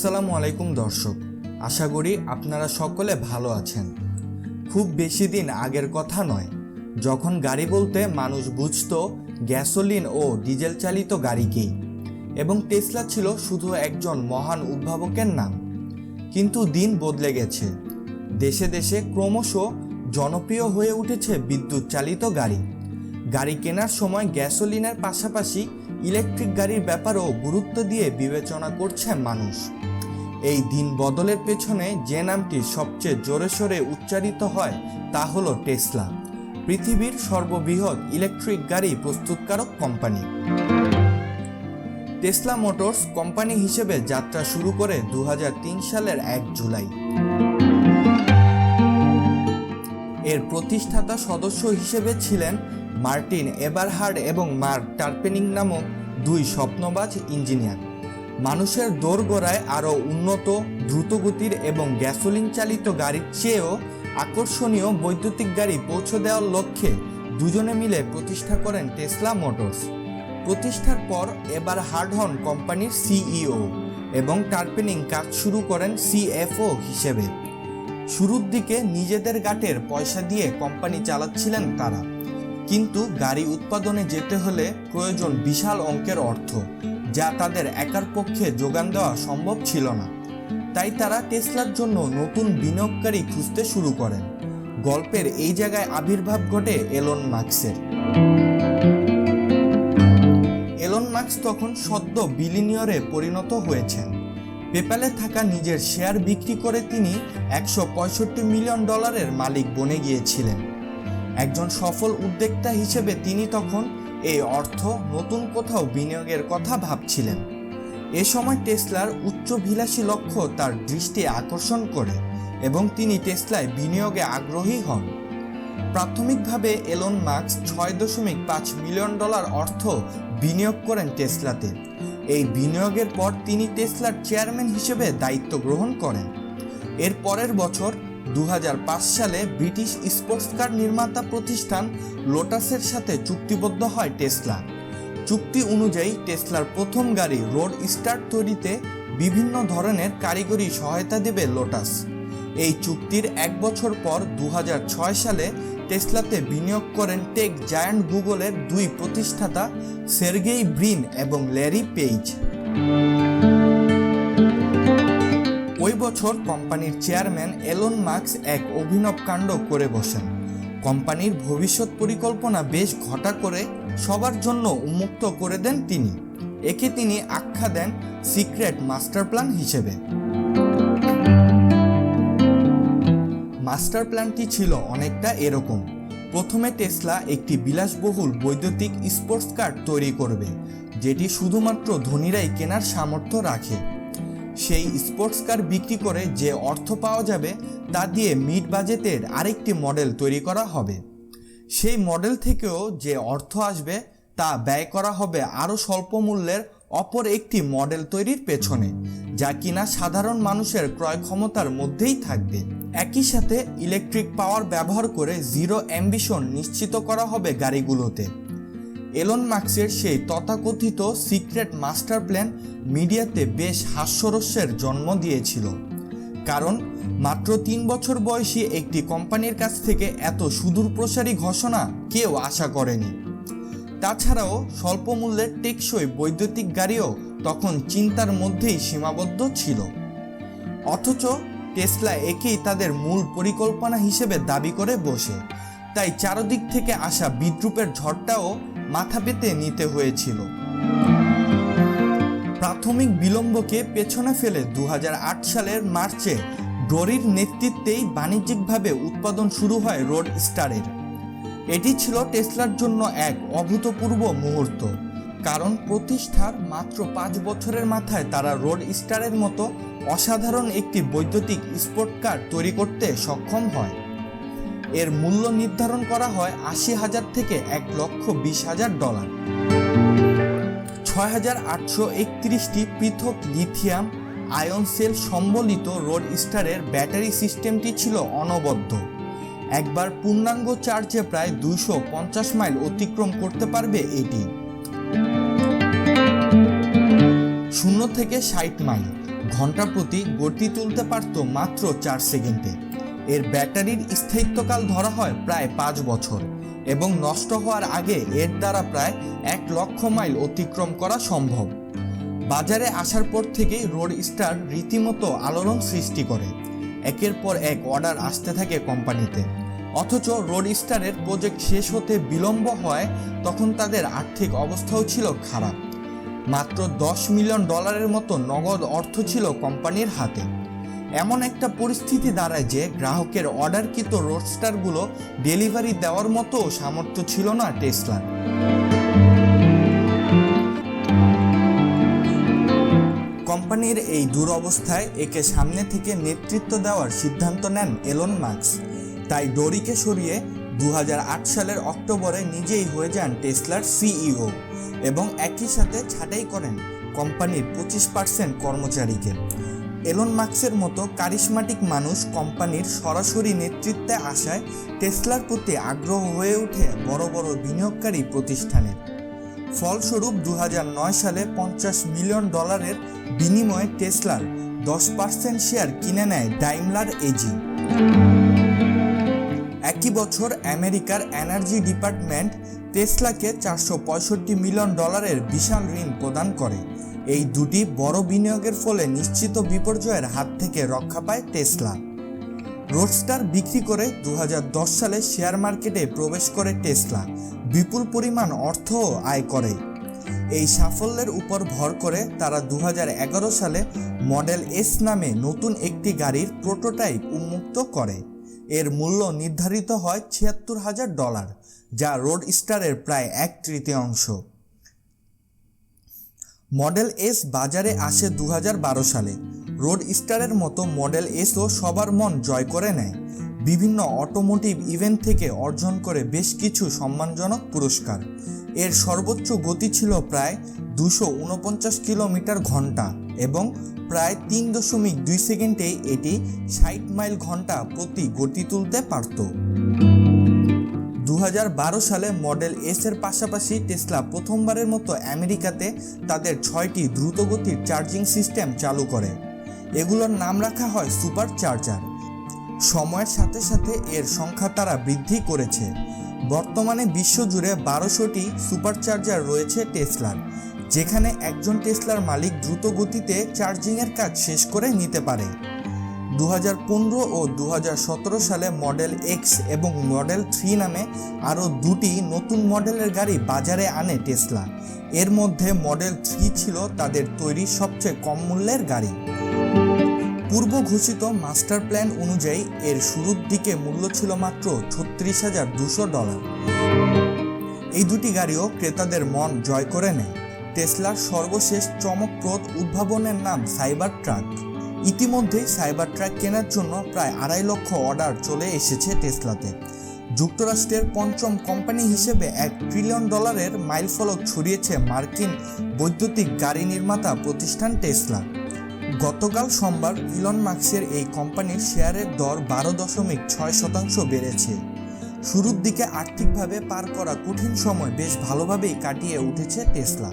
আসসালামু আলাইকুম দর্শক, আশা করি আপনারা সকলে ভালো আছেন। খুব বেশি দিন আগের কথা নয়, যখন গাড়ি বলতে মানুষ বুঝতো গ্যাসোলিন ও ডিজেল চালিত গাড়িকেই, এবং টেসলা ছিল শুধু একজন মহান উদ্ভাবকের নাম। কিন্তু দিন বদলে গেছে। দেশে দেশে ক্রমশ জনপ্রিয় হয়ে উঠেছে বিদ্যুৎ চালিত গাড়ি। গাড়ি কেনার সময় গ্যাসোলিনের পাশাপাশি ইলেকট্রিক গাড়ির ব্যাপারেও গুরুত্ব দিয়ে বিবেচনা করছে মানুষ। এই দিন বদলের পেছনে যে নামটি সবচেয়ে জোরে সোরে উচ্চারিত হয় তা হলো টেসলা, পৃথিবীর সর্ববৃহৎ ইলেকট্রিক গাড়ি প্রস্তুতকারক কোম্পানি। টেসলা মোটরস কোম্পানি হিসেবে যাত্রা শুরু করে 2003 সালের 1 জুলাই। এর প্রতিষ্ঠাতা সদস্য হিসেবে ছিলেন মার্টিন এবারহার্ড এবং মার্ক টার্পেনিং নামক দুই স্বপ্নবাজ ইঞ্জিনিয়ার। মানুষের দোরগোড়ায় আরও উন্নত, দ্রুতগতির এবং গ্যাসোলিন চালিত গাড়ির চেয়েও আকর্ষণীয় বৈদ্যুতিক গাড়ি পৌঁছে দেওয়ার লক্ষ্যে দুজনে মিলে প্রতিষ্ঠা করেন টেসলা মোটরস। প্রতিষ্ঠার পর এবারহার্ড হন কোম্পানির সিইও এবং টার্পেনিং কাজ শুরু করেন সিএফও হিসেবে। শুরুর দিকে নিজেদের গাটের পয়সা দিয়ে কোম্পানি চালাচ্ছিলেন তারা, কিন্তু গাড়ি উৎপাদনে যেতে হলে প্রয়োজন বিশাল অঙ্কের অর্থ, যা তাদের একার পক্ষে যোগান দেওয়া সম্ভব ছিল না। তাই তারা টেসলার জন্য নতুন বিনিয়োগকারী খুঁজতে শুরু করেন। গল্পের এই জায়গায় আবির্ভাব ঘটে এলন মাস্কের। এলন মাস্ক তখন সদ্য বিলিয়নিয়রে পরিণত হয়েছেন। পেপ্যালে থাকা নিজের শেয়ার বিক্রি করে তিনি $165 মিলিয়ন মালিক বনে গিয়েছিলেন। একজন সফল উদ্যোক্তা হিসেবে তিনি তখন এই অর্থ নতুন কোথাও বিনিয়োগের কথা ভাবছিলেন। এ সময় টেসলার উচ্চাভিলাষী লক্ষ্য তার দৃষ্টি আকর্ষণ করে এবং তিনি টেসলায় বিনিয়োগে আগ্রহী হন। প্রাথমিকভাবে এলন মাস্ক $6.5 মিলিয়ন অর্থ বিনিয়োগ করেন টেসলাতে। এই বিনিয়োগের পর তিনি টেসলার চেয়ারম্যান হিসেবে দায়িত্ব গ্রহণ করেন। এর পরের বছর 2005 সালে ব্রিটিশ স্পোর্টস কার নির্মাতা প্রতিষ্ঠান লোটাসের সাথে চুক্তিবদ্ধ হয় টেসলা। চুক্তি অনুযায়ী টেসলার প্রথম গাড়ি রোড স্টার তৈরিতে বিভিন্ন ধরনের কারিগরি সহায়তা দেবে লোটাস। এই চুক্তির 1 বছর পর 2006 সালে টেসলাতে বিনিয়োগ করেন টেক জায়ান্ট গুগলের দুই প্রতিষ্ঠাতা সের্গেই ব্রিন এবং ল্যারি পেইজ। ওই বছর কোম্পানির চেয়ারম্যান এলন মাস্ক এক অভিনব কাণ্ড করে বসেন। কোম্পানির ভবিষ্যৎ পরিকল্পনা বেশ ঘটা করে সবার জন্য উন্মুক্ত করে দেন তিনি। একে তিনি আখ্যা দেন সিক্রেট মাস্টার প্ল্যান হিসেবে। মাস্টার প্ল্যানটি ছিল অনেকটা এরকম। প্রথমে টেসলা একটি বিলাসবহুল বৈদ্যুতিক স্পোর্টস কার তৈরি করবে, যেটি শুধুমাত্র ধনীরাই কেনার সামর্থ্য রাখে। সেই স্পোর্টস কার বিক্রি করে যে অর্থ পাওয়া যাবে তা দিয়ে মিড বাজেটের আরেকটি মডেল তৈরি করা হবে। সেই মডেল থেকেও যে অর্থ আসবে তা ব্যয় করা হবে আরও স্বল্প মূল্যের অপর একটি মডেল তৈরির পেছনে, যা কিনা সাধারণ মানুষের ক্রয় ক্ষমতার মধ্যেই থাকবে। একই সাথে ইলেকট্রিক পাওয়ার ব্যবহার করে জিরো অ্যাম্বিশন নিশ্চিত করা হবে গাড়িগুলোতে। এলন মাস্কের সেই তথাকথিত সিক্রেট মাস্টার প্ল্যান মিডিয়াতে বেশ হাস্যরস্যের জন্ম দিয়েছিল, কারণ মাত্র 3 বছর বয়সী একটি কোম্পানির কাছ থেকে এত সুদূরপ্রসারী ঘোষণা কেউ আশা করেনি। তাছাড়াও স্বল্প মূল্যের টেকসই বৈদ্যুতিক গাড়িও তখন চিন্তার মধ্যেই সীমাবদ্ধ ছিল। অথচ টেসলা একেই তাদের মূল পরিকল্পনা হিসেবে দাবি করে বসে, তাই চারদিক থেকে আসা বিদ্রূপের ঝড়টাও মাথা পেতে নিতে হয়েছিল। প্রাথমিক বিলম্বকে পেছনে ফেলে 2008 সালের মার্চে ডোরির নেতৃত্বেই বাণিজ্যিকভাবে উৎপাদন শুরু হয় রোড স্টারের। এটি ছিল টেসলার জন্য এক অভূতপূর্ব মুহূর্ত, কারণ প্রতিষ্ঠার মাত্র 5 বছরের মাথায় তারা রোড স্টারের মতো অসাধারণ একটি বৈদ্যুতিক স্পোর্ট কার তৈরি করতে সক্ষম হয়। এর মূল্য নির্ধারণ করা হয় $80,000 থেকে $1,20,000। 6,831টি পৃথক লিথিয়াম আয়ন সেল সম্বলিত রোড স্টারের ব্যাটারি সিস্টেমটি ছিল অনবদ্য। একবার পূর্ণাঙ্গ চার্জে প্রায় 250 মাইল অতিক্রম করতে পারবে এটি। 0 থেকে 60 মাইল ঘন্টা প্রতি গতি তুলতে পারত মাত্র 4 সেকেন্ডে। এর ব্যাটারির স্থায়িত্বকাল ধরা হয় প্রায় 5 বছর এবং নষ্ট হওয়ার আগে এর দ্বারা প্রায় 1 লক্ষ মাইল অতিক্রম করা সম্ভব। বাজারে আসার পর থেকেই রোডস্টার রীতিমতো আলোড়ন সৃষ্টি করে। একের পর এক অর্ডার আসতে থাকে কোম্পানিতে, অথচ রোডস্টারের প্রজেক্ট শেষ হতে বিলম্ব হয় তখন তাদের আর্থিক অবস্থাও ছিল খারাপ। মাত্র $10 মিলিয়ন মতো নগদ অর্থ ছিল কোম্পানির হাতে। এমন একটা পরিস্থিতি দাঁড়ায় যে গ্রাহকের অর্ডারকৃত রোডস্টারগুলো ডেলিভারি দেওয়ার মতো সামর্থ্য ছিল না টেসলার। কোম্পানির এই দুরবস্থায় একে সামনে থেকে নেতৃত্ব দেওয়ার সিদ্ধান্ত নেন এলন মাস্ক। তাই ডোরিকে সরিয়ে 2008 সালের অক্টোবরে নিজেই হয়ে যান টেসলার সিইও এবং একই সাথে ছাঁটাই করেন কোম্পানির 25% কর্মচারীকে। এলন মাস্কের মতো কারিশমাটিক মানুষ কোম্পানির সরাসরি নেতৃত্বে আসায় টেসলার প্রতি আগ্রহ হয়ে ওঠে বড় বড় বিনিয়োগকারী প্রতিষ্ঠানের। ফলস্বরূপ 2009 সালে $50 মিলিয়ন বিনিময়ে টেসলার 10% শেয়ার কিনে নেয় ডাইমলার এজি। একই বছর আমেরিকার এনার্জি ডিপার্টমেন্ট টেসলাকে $465 মিলিয়ন বিশাল ঋণ প্রদান করে। এই দুটি বড় বিনিয়োগের ফলে নিশ্চিত বিপর্যয়ের হাত থেকে রক্ষা পায় টেসলা। রোডস্টার বিক্রি করে 2010 সালে শেয়ার মার্কেটে প্রবেশ করে টেসলা বিপুল পরিমাণ অর্থ আয় করে। এই সাফল্যের উপর ভর করে তারা 2011 সালে মডেল এস নামে নতুন একটি গাড়ির প্রোটোটাইপ উন্মুক্ত করে। এর মূল্য নির্ধারিত হয় $76,000, যা রোডস্টারের প্রায় 1/3। মডেল এস বাজারে আসে 2012 সালে। রোডস্টারের মতো মডেল এসও সবার মন জয় করে নেয়। বিভিন্ন অটোমোটিভ ইভেন্ট থেকে অর্জন করে বেশ কিছু সম্মানজনক পুরস্কার। এর সর্বোচ্চ গতি ছিল প্রায় 249 কিলোমিটার ঘন্টা এবং প্রায় 3.2 সেকেন্ডেই এটি 60 মাইল ঘন্টা প্রতি গতি তুলতে পারত। 2012 সালে মডেল এস এর পাশাপাশি টেসলা প্রথমবারের মতো আমেরিকাতে তাদের 6টি দ্রুতগতির চার্জিং সিস্টেম চালু করে। এগুলোর নাম রাখা হয় সুপার চার্জার। সময়ের সাথে সাথে এর সংখ্যা তারা বৃদ্ধি করেছে। বর্তমানে বিশ্বজুড়ে 1200টি সুপার চার্জার রয়েছে টেসলার, যেখানে একজন টেসলার মালিক দ্রুত গতিতে চার্জিংয়ের কাজ শেষ করে নিতে পারে। 2015 ও 2017 সালে মডেল এক্স এবং মডেল 3 নামে আরও দুটি নতুন মডেলের গাড়ি বাজারে আনে টেসলা। এর মধ্যে মডেল 3 ছিল তাদের তৈরি সবচেয়ে কম মূল্যের গাড়ি। পূর্ব ঘোষিত মাস্টার প্ল্যান অনুযায়ী এর শুরুর দিকে মূল্য ছিল মাত্র $36,200। এই দুটি গাড়িও ক্রেতাদের মন জয় করে নেয়। টেসলার সর্বশেষ চমকপ্রদ উদ্ভাবনের নাম সাইবার ট্রাক। ইতিমধ্যেই সাইবার ট্রাক কেনার জন্য প্রায় 2.5 লক্ষ অর্ডার চলে এসেছে টেসলাতে। যুক্তরাষ্ট্রের 5ম কোম্পানি হিসেবে $1 ট্রিলিয়ন মাইলফলক ছড়িয়েছে মার্কিন বৈদ্যুতিক গাড়ি নির্মাতা প্রতিষ্ঠান টেসলা। গতকাল সোমবার ইলন মাস্কের এই কোম্পানির শেয়ারের দর 12.6% বেড়েছে। শুরুর দিকে আর্থিকভাবে পার করা কঠিন সময় বেশ ভালোভাবেই কাটিয়ে উঠেছে টেসলা।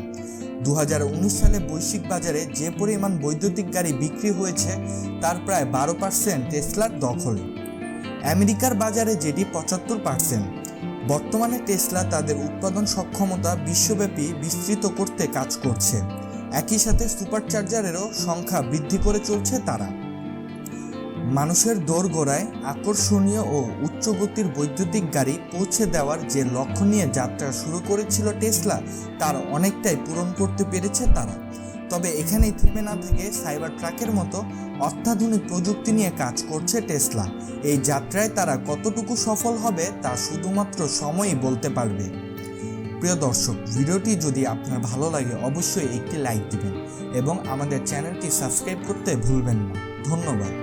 2019 সালে বৈশ্বিক বাজারে যে পরিমাণ বৈদ্যুতিক গাড়ি বিক্রি হয়েছে তার প্রায় 12% টেসলার দখলে। আমেরিকার বাজারে যেটি 75%। বর্তমানে টেসলা তাদের উৎপাদন সক্ষমতা বিশ্বব্যাপী বিস্তৃত করতে কাজ করছে। একই সাথে সুপার চার্জারেরও সংখ্যা বৃদ্ধি করে চলছে তারা। মানুষের দোরগোড়ায় আকর্ষণীয় ও উচ্চগতির বৈদ্যুতিক গাড়ি পৌঁছে দেওয়ার যে লক্ষ্য নিয়ে যাত্রা শুরু করেছিল টেসলা, তার অনেকটাই পূরণ করতে পেরেছে তারা। তবে এখানেই থেমে না থেকে সাইবার ট্রাকের মতো অত্যাধুনিক প্রযুক্তি নিয়ে কাজ করছে টেসলা। এই যাত্রায় তারা কতটুকু সফল হবে তা শুধুমাত্র সময়ই বলতে পারবে। প্রিয় দর্শক, ভিডিওটি যদি আপনার ভালো লাগে অবশ্যই একটি লাইক দিবেন এবং আমাদের চ্যানেলটি সাবস্ক্রাইব করতে ভুলবেন না। ধন্যবাদ।